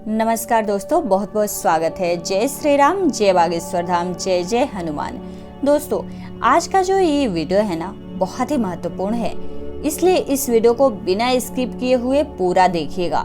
नमस्कार दोस्तों, बहुत बहुत स्वागत है। जय श्री राम, जय बागेश्वर धाम, जय जय हनुमान। दोस्तों, आज का जो ये वीडियो है ना, बहुत ही महत्वपूर्ण है, इसलिए इस वीडियो को बिना स्किप किए हुए पूरा देखिएगा।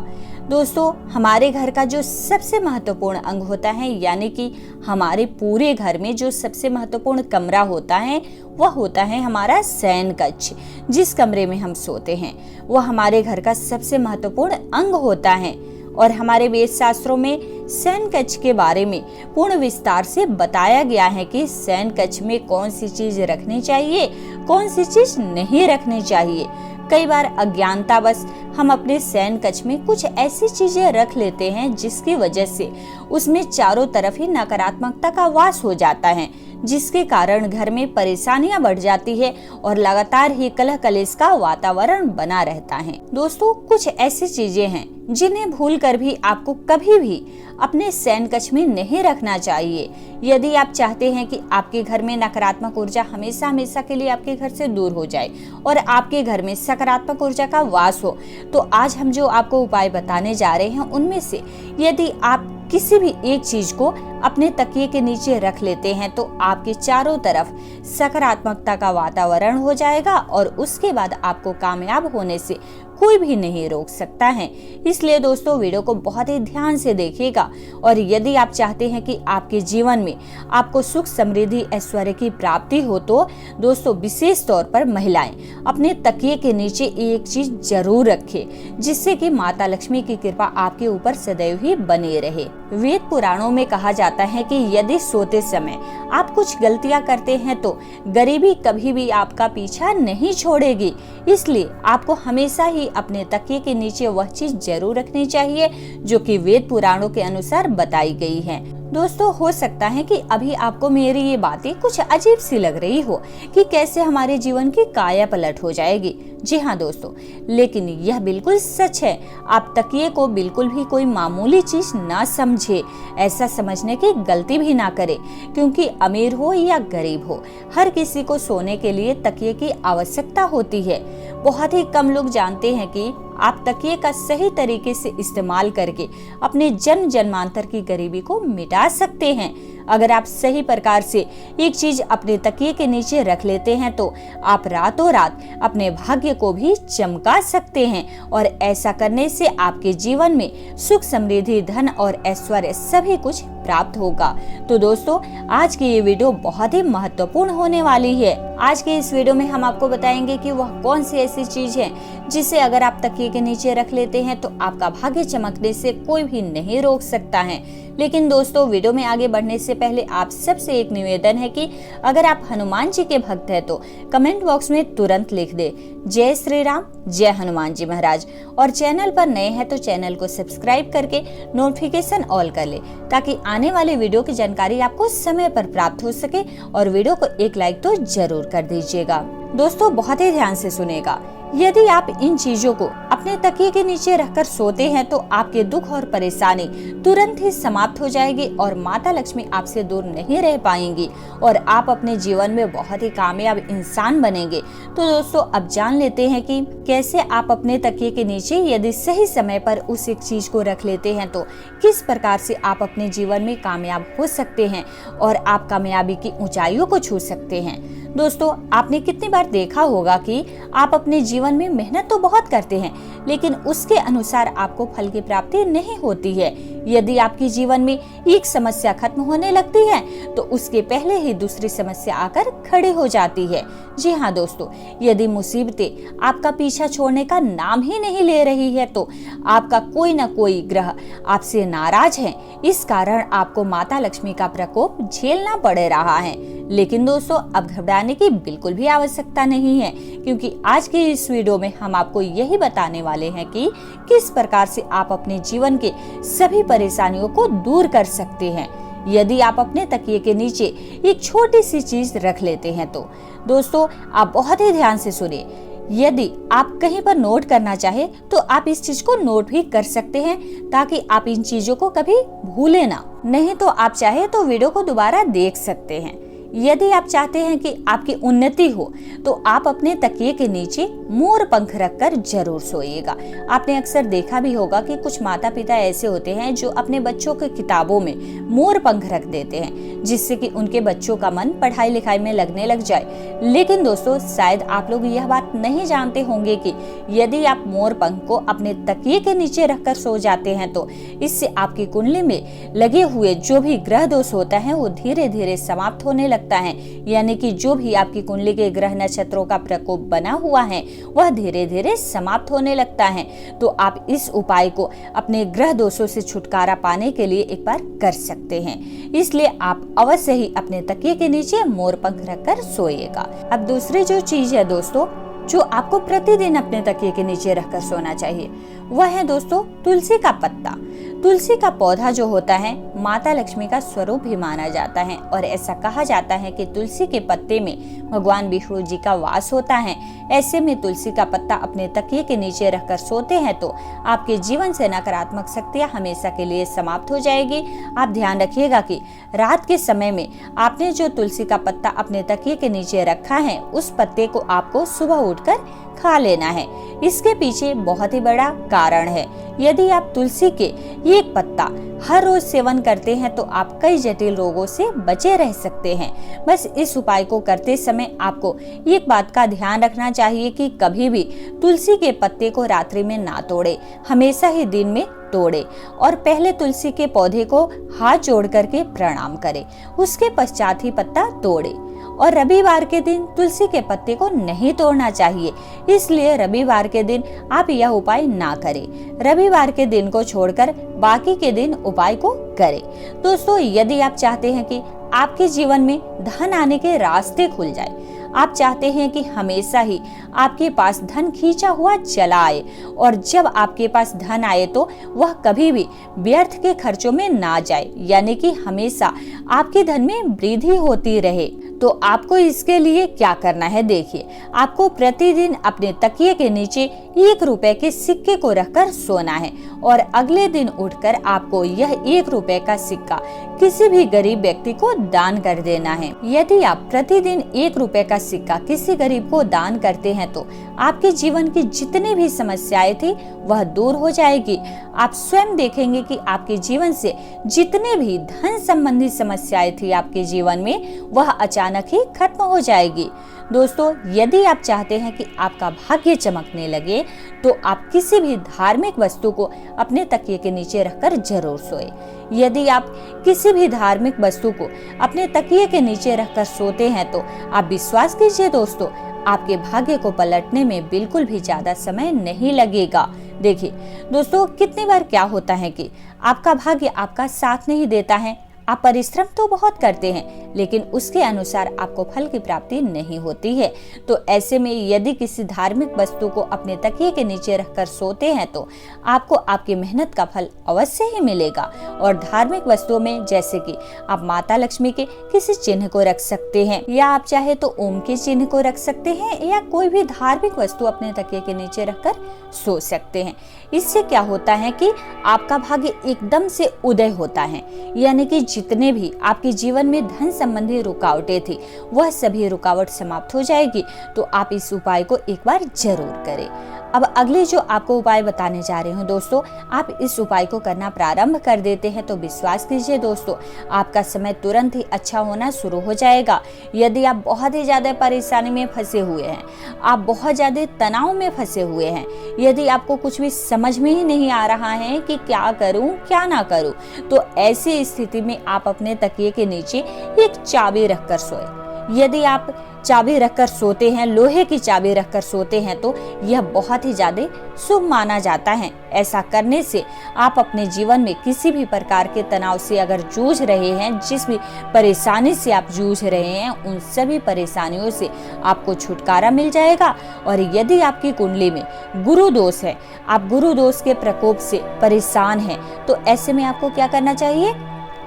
दोस्तों, हमारे घर का जो सबसे महत्वपूर्ण अंग होता है, यानी कि हमारे पूरे घर में जो सबसे महत्वपूर्ण कमरा होता है, वह होता है हमारा शयन कक्ष। जिस कमरे में हम सोते हैं वह हमारे घर का सबसे महत्वपूर्ण अंग होता है। और हमारे वेद शास्त्रों में शयन कक्ष के बारे में पूर्ण विस्तार से बताया गया है कि शयन कक्ष में कौन सी चीज रखनी चाहिए, कौन सी चीज नहीं रखनी चाहिए। कई बार अज्ञानतावश हम अपने शयन कक्ष में कुछ ऐसी चीजें रख लेते हैं जिसकी वजह से उसमें चारों तरफ ही नकारात्मकता का वास हो जाता है, जिसके कारण घर में परेशानियां बढ़ जाती है और लगातार ही कलह कलेश का वातावरण बना रहता है। दोस्तों, कुछ ऐसी चीजें हैं जिन्हें भूलकर भी आपको कभी भी अपने शयन कक्ष में नहीं रखना चाहिए। यदि आप चाहते हैं कि आपके घर में नकारात्मक ऊर्जा हमेशा हमेशा के लिए आपके घर से दूर हो जाए और आपके घर में सकारात्मक ऊर्जा का वास हो, तो आज हम जो आपको उपाय बताने जा रहे हैं, उनमें से यदि आप किसी भी एक चीज को अपने तकिए के नीचे रख लेते हैं तो आपके चारों तरफ सकारात्मकता का वातावरण हो जाएगा और उसके बाद आपको कामयाब होने से कोई भी नहीं रोक सकता है। इसलिए दोस्तों, वीडियो को बहुत ही ध्यान से देखिएगा। और यदि आप चाहते हैं कि आपके जीवन में आपको सुख समृद्धि ऐश्वर्य की प्राप्ति हो, तो दोस्तों विशेष तौर पर महिलाएं अपने तकिए के नीचे एक चीज जरूर रखें, जिससे कि माता लक्ष्मी की कृपा आपके ऊपर सदैव ही बनी रहे। वेद पुराणों में कहा जाता है कि यदि सोते समय आप कुछ गलतियां करते हैं तो गरीबी कभी भी आपका पीछा नहीं छोड़ेगी। इसलिए आपको हमेशा ही अपने तकिए के नीचे वह चीज जरूर रखनी चाहिए जो कि वेद पुराणों के अनुसार बताई गई है। दोस्तों, हो सकता है कि अभी आपको मेरी ये बातें कुछ अजीब सी लग रही हो कि कैसे हमारे जीवन की काया पलट हो जाएगी। जी हाँ दोस्तों, लेकिन यह बिल्कुल सच है। आप तकिए को बिल्कुल भी कोई मामूली चीज ना समझे, ऐसा समझने की गलती भी ना करें, क्योंकि अमीर हो या गरीब हो, हर किसी को सोने के लिए तकिए की आवश्यकता होती है। बहुत ही कम लोग जानते हैं कि आप तकिए का सही तरीके से इस्तेमाल करके अपने जन्म जन्मांतर की गरीबी को मिटा सकते हैं। अगर आप सही प्रकार से एक चीज अपने तकिए के नीचे रख लेते हैं तो आप रातों रात अपने भाग्य को भी चमका सकते हैं और ऐसा करने से आपके जीवन में सुख समृद्धि धन और ऐश्वर्य सभी कुछ प्राप्त होगा। तो दोस्तों, आज की ये वीडियो बहुत ही महत्वपूर्ण होने वाली है। आज के इस वीडियो में हम आपको बताएंगे कि वह कौन सी ऐसी चीज है जिसे अगर आप तकिए के नीचे रख लेते हैं तो आपका भाग्य चमकने से कोई भी नहीं रोक सकता है। लेकिन दोस्तों, वीडियो में आगे बढ़ने से पहले आप सबसे एक निवेदन है कि अगर आप हनुमान जी के भक्त हैं तो कमेंट बॉक्स में तुरंत लिख दे जय श्री राम, जय हनुमान जी महाराज। और चैनल पर नए हैं तो चैनल को सब्सक्राइब करके नोटिफिकेशन ऑल कर ले, ताकि आने वाले वीडियो की जानकारी आपको समय पर प्राप्त हो सके। और वीडियो को एक लाइक तो जरूर कर दीजिएगा। दोस्तों, बहुत ही ध्यान से सुनेगा। यदि आप इन चीजों को अपने तकिए के नीचे रखकर सोते हैं तो आपके दुख और परेशानी तुरंत ही समाप्त हो जाएगी और माता लक्ष्मी आपसे दूर नहीं रह पाएंगी और आप अपने जीवन में बहुत ही कामयाब इंसान बनेंगे। तो दोस्तों, अब जान लेते हैं कि कैसे आप अपने तकिए के नीचे यदि सही समय पर उस एक चीज को रख लेते हैं तो किस प्रकार से आप अपने जीवन में कामयाब हो सकते हैं और आप कामयाबी की ऊंचाइयों को छू सकते हैं। दोस्तों, आपने कितनी बार देखा होगा कि आप अपने जीवन में मेहनत तो बहुत करते हैं, लेकिन उसके अनुसार आपको फल की प्राप्ति नहीं होती है। यदि आपके जीवन में एक समस्या खत्म होने लगती है तो उसके पहले ही दूसरी समस्या आकर खड़ी हो जाती है। जी हाँ दोस्तों, यदि मुसीबतें आपका पीछा छोड़ने का नाम ही नहीं ले रही है तो आपका कोई न कोई ग्रह आपसे नाराज है। इस कारण आपको माता लक्ष्मी का प्रकोप झेलना पड़ रहा है। लेकिन दोस्तों, अब घबराने की बिल्कुल भी आवश्यकता नहीं है, क्योंकि आज के इस वीडियो में हम आपको यही बताने वाले हैं कि किस प्रकार से आप अपने जीवन के सभी परेशानियों को दूर कर सकते हैं यदि आप अपने तकिए के नीचे एक छोटी सी चीज रख लेते हैं। तो दोस्तों, आप बहुत ही ध्यान से सुनिए। यदि आप कहीं पर नोट करना चाहे तो आप इस चीज को नोट भी कर सकते हैं, ताकि आप इन चीजों को कभी भूले ना। नहीं तो आप चाहे तो वीडियो को दोबारा देख सकते हैं। यदि आप चाहते हैं कि आपकी उन्नति हो तो आप अपने तकिए के नीचे मोर पंख रखकर जरूर सोइएगा। आपने अक्सर देखा भी होगा कि कुछ माता पिता ऐसे होते हैं जो अपने बच्चों के किताबों में मोर पंख रख देते हैं, जिससे कि उनके बच्चों का मन पढ़ाई लिखाई में लगने लग जाए। लेकिन दोस्तों, शायद आप लोग यह बात नहीं जानते होंगे कि यदि आप मोर पंख को अपने तकिए के नीचे रखकर सो जाते हैं तो इससे आपकी कुंडली में लगे हुए जो भी ग्रह दोष होता है वो धीरे धीरे समाप्त होने लगता है। यानी कि जो भी आपकी कुंडली के ग्रह नक्षत्रों का प्रकोप बना हुआ है वह धीरे धीरे समाप्त होने लगता है। तो आप इस उपाय को अपने ग्रह दोषों से छुटकारा पाने के लिए एक बार कर सकते हैं। इसलिए आप अवश्य ही अपने तकिए के नीचे मोर पंख रखकर सोइएगा। अब दूसरी जो चीज है दोस्तों, जो आपको प्रतिदिन अपने तकिए के नीचे रखकर सोना चाहिए, वह है दोस्तों तुलसी का पत्ता। तुलसी का पौधा जो होता है माता लक्ष्मी का स्वरूप भी माना जाता है और ऐसा कहा जाता है कि तुलसी के पत्ते में भगवान विष्णु जी का वास होता है। ऐसे में तुलसी का पत्ता अपने तकिए के नीचे रखकर सोते हैं तो आपके जीवन से नकारात्मक शक्तियां हमेशा के लिए समाप्त हो जाएगी। आप ध्यान रखिएगा कि रात के समय में आपने जो तुलसी का पत्ता अपने तकिए के नीचे रखा है उस पत्ते को आपको सुबह उठकर खा लेना है। इसके पीछे बहुत ही बड़ा कारण है। यदि आप तुलसी के एक पत्ता हर रोज सेवन करते हैं तो आप कई जटिल रोगों से बचे रह सकते हैं। बस इस उपाय को करते समय आपको एक बात का ध्यान रखना चाहिए कि कभी भी तुलसी के पत्ते को रात्रि में ना तोड़े, हमेशा ही दिन में तोड़े और पहले तुलसी के पौधे को हाथ जोड़ करके प्रणाम करें, उसके पश्चात ही पत्ता तोड़े। और रविवार के दिन तुलसी के पत्ते को नहीं तोड़ना चाहिए, इसलिए रविवार के दिन आप यह उपाय ना करें। रविवार के दिन को छोड़कर बाकी के दिन उपाय को करें। दोस्तों, यदि आप चाहते हैं कि आपके जीवन में धन आने के रास्ते खुल जाए, आप चाहते हैं कि हमेशा ही आपके पास धन खींचा हुआ चला आए और जब आपके पास धन आए तो वह कभी भी व्यर्थ के खर्चों में ना जाए, यानी कि हमेशा आपके धन में वृद्धि होती रहे, तो आपको इसके लिए क्या करना है देखिए। आपको प्रतिदिन अपने तकिए के नीचे 1 रुपए के सिक्के को रखकर सोना है और अगले दिन उठकर आपको यह 1 रुपए का सिक्का किसी भी गरीब व्यक्ति को दान कर देना है। यदि आप प्रतिदिन 1 रुपए का सिक्का किसी गरीब को दान करते हैं तो आपके जीवन की जितनी भी समस्याएं थी वह दूर हो जाएगी। आप स्वयं देखेंगे कि आपके जीवन से जितने भी धन संबंधी समस्याएं थी आपके जीवन में वह अचानक ही खत्म हो जाएगी। दोस्तों, यदि आप चाहते हैं कि आपका भाग्य चमकने लगे तो आप किसी भी धार्मिक वस्तु को अपने तकिए के नीचे रखकर जरूर सोए। यदि आप किसी भी धार्मिक वस्तु को अपने तकिए के नीचे रखकर सोते हैं तो आप विश्वास कीजिए दोस्तों, आपके भाग्य को पलटने में बिल्कुल भी ज्यादा समय नहीं लगेगा। देखिए दोस्तों, कितनी बार क्या होता है कि आपका भाग्य आपका साथ नहीं देता है। आप परिश्रम तो बहुत करते हैं लेकिन उसके अनुसार आपको फल की प्राप्ति नहीं होती है। तो ऐसे में यदि किसी धार्मिक वस्तु को अपने तकिए के नीचे रखकर सोते हैं तो आपको आपकी मेहनत का फल अवश्य ही मिलेगा। और धार्मिक वस्तुओं में जैसे कि आप माता लक्ष्मी के किसी चिन्ह को रख सकते हैं या आप चाहे तो ओम के चिन्ह को रख सकते हैं या कोई भी धार्मिक वस्तु अपने तकिए के नीचे रखकर सो सकते हैं। इससे क्या होता है कि आपका भाग्य एकदम से उदय होता है, यानी कि जितने भी आपके जीवन में धन संबंधी रुकावटें थी वह सभी रुकावट समाप्त हो जाएगी। तो आप इस उपाय को एक बार जरूर करें। अब अगले जो आपको उपाय बताने जा रही हूँ दोस्तों, आप इस उपाय को करना प्रारंभ कर देते हैं तो विश्वास कीजिए दोस्तों, आपका समय तुरंत ही अच्छा होना शुरू हो जाएगा। यदि आप बहुत ही ज्यादा परेशानी में फंसे हुए हैं, आप बहुत ज्यादा तनाव में फंसे हुए हैं, यदि आपको कुछ भी समझ में ही नहीं आ रहा है कि क्या करूं क्या ना करूं, तो ऐसी स्थिति में आप अपने तकिए के नीचे एक चाबी रखकर सोए। यदि आप चाबी रखकर सोते हैं, लोहे की चाबी रखकर सोते हैं, तो यह बहुत ही ज्यादा शुभ माना जाता है। ऐसा करने से आप अपने जीवन में किसी भी प्रकार के तनाव से अगर जूझ रहे हैं, जिस भी परेशानी से आप जूझ रहे हैं, उन सभी परेशानियों से आपको छुटकारा मिल जाएगा। और यदि आपकी कुंडली में गुरु दोष है, आप गुरु दोष के प्रकोप से परेशान हैं, तो ऐसे में आपको क्या करना चाहिए,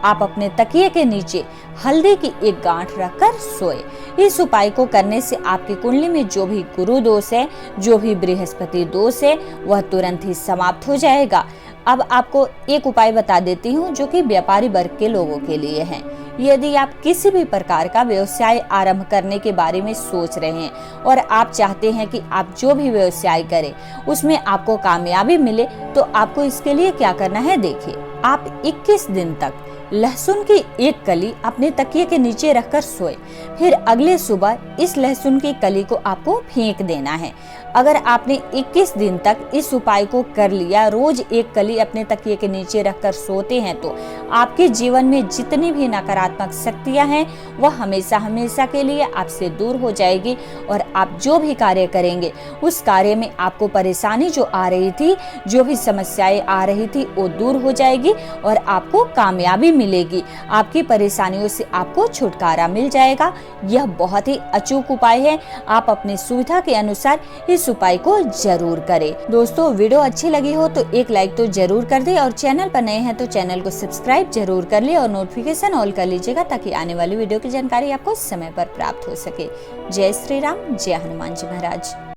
आप अपने तकिए के नीचे हल्दी की एक गांठ रखकर सोए। इस उपाय को करने से आपकी कुंडली में जो भी गुरु दोष है, जो भी बृहस्पति दोष है, वह तुरंत ही समाप्त हो जाएगा। अब आपको एक उपाय बता देती हूँ जो कि व्यापारी वर्ग के लोगों के लिए है। यदि आप किसी भी प्रकार का व्यवसाय आरंभ करने के बारे में सोच रहे हैं और आप चाहते हैं कि आप जो भी व्यवसाय करें उसमें आपको कामयाबी मिले, तो आपको इसके लिए क्या करना है, देखिए। आप 21 दिन तक लहसुन की एक कली अपने तकिए के नीचे रखकर सोए, फिर अगले सुबह इस लहसुन की कली को आपको फेंक देना है। अगर आपने 21 दिन तक इस उपाय को कर लिया, रोज एक कली अपने तकिए के नीचे रखकर सोते हैं, तो आपके जीवन में जितनी भी नकारात्मक शक्तियां हैं वह हमेशा हमेशा के लिए आपसे दूर हो जाएगी और आप जो भी कार्य करेंगे उस कार्य में आपको परेशानी जो आ रही थी, जो भी समस्याएं आ रही थी, वो दूर हो जाएगी और आपको कामयाबी मिलेगी। आपकी परेशानियों से आपको छुटकारा मिल जाएगा। यह बहुत ही अचूक उपाय है। आप अपनी सुविधा के अनुसार इस उपाय को जरूर करें। दोस्तों, वीडियो अच्छी लगी हो तो एक लाइक तो जरूर कर दे और चैनल पर नए हैं तो चैनल को सब्सक्राइब जरूर कर ले और नोटिफिकेशन ऑल कर लीजिएगा ताकि आने वाली वीडियो की जानकारी आपको समय पर प्राप्त हो सके। जय श्री राम, जय हनुमान जी महाराज।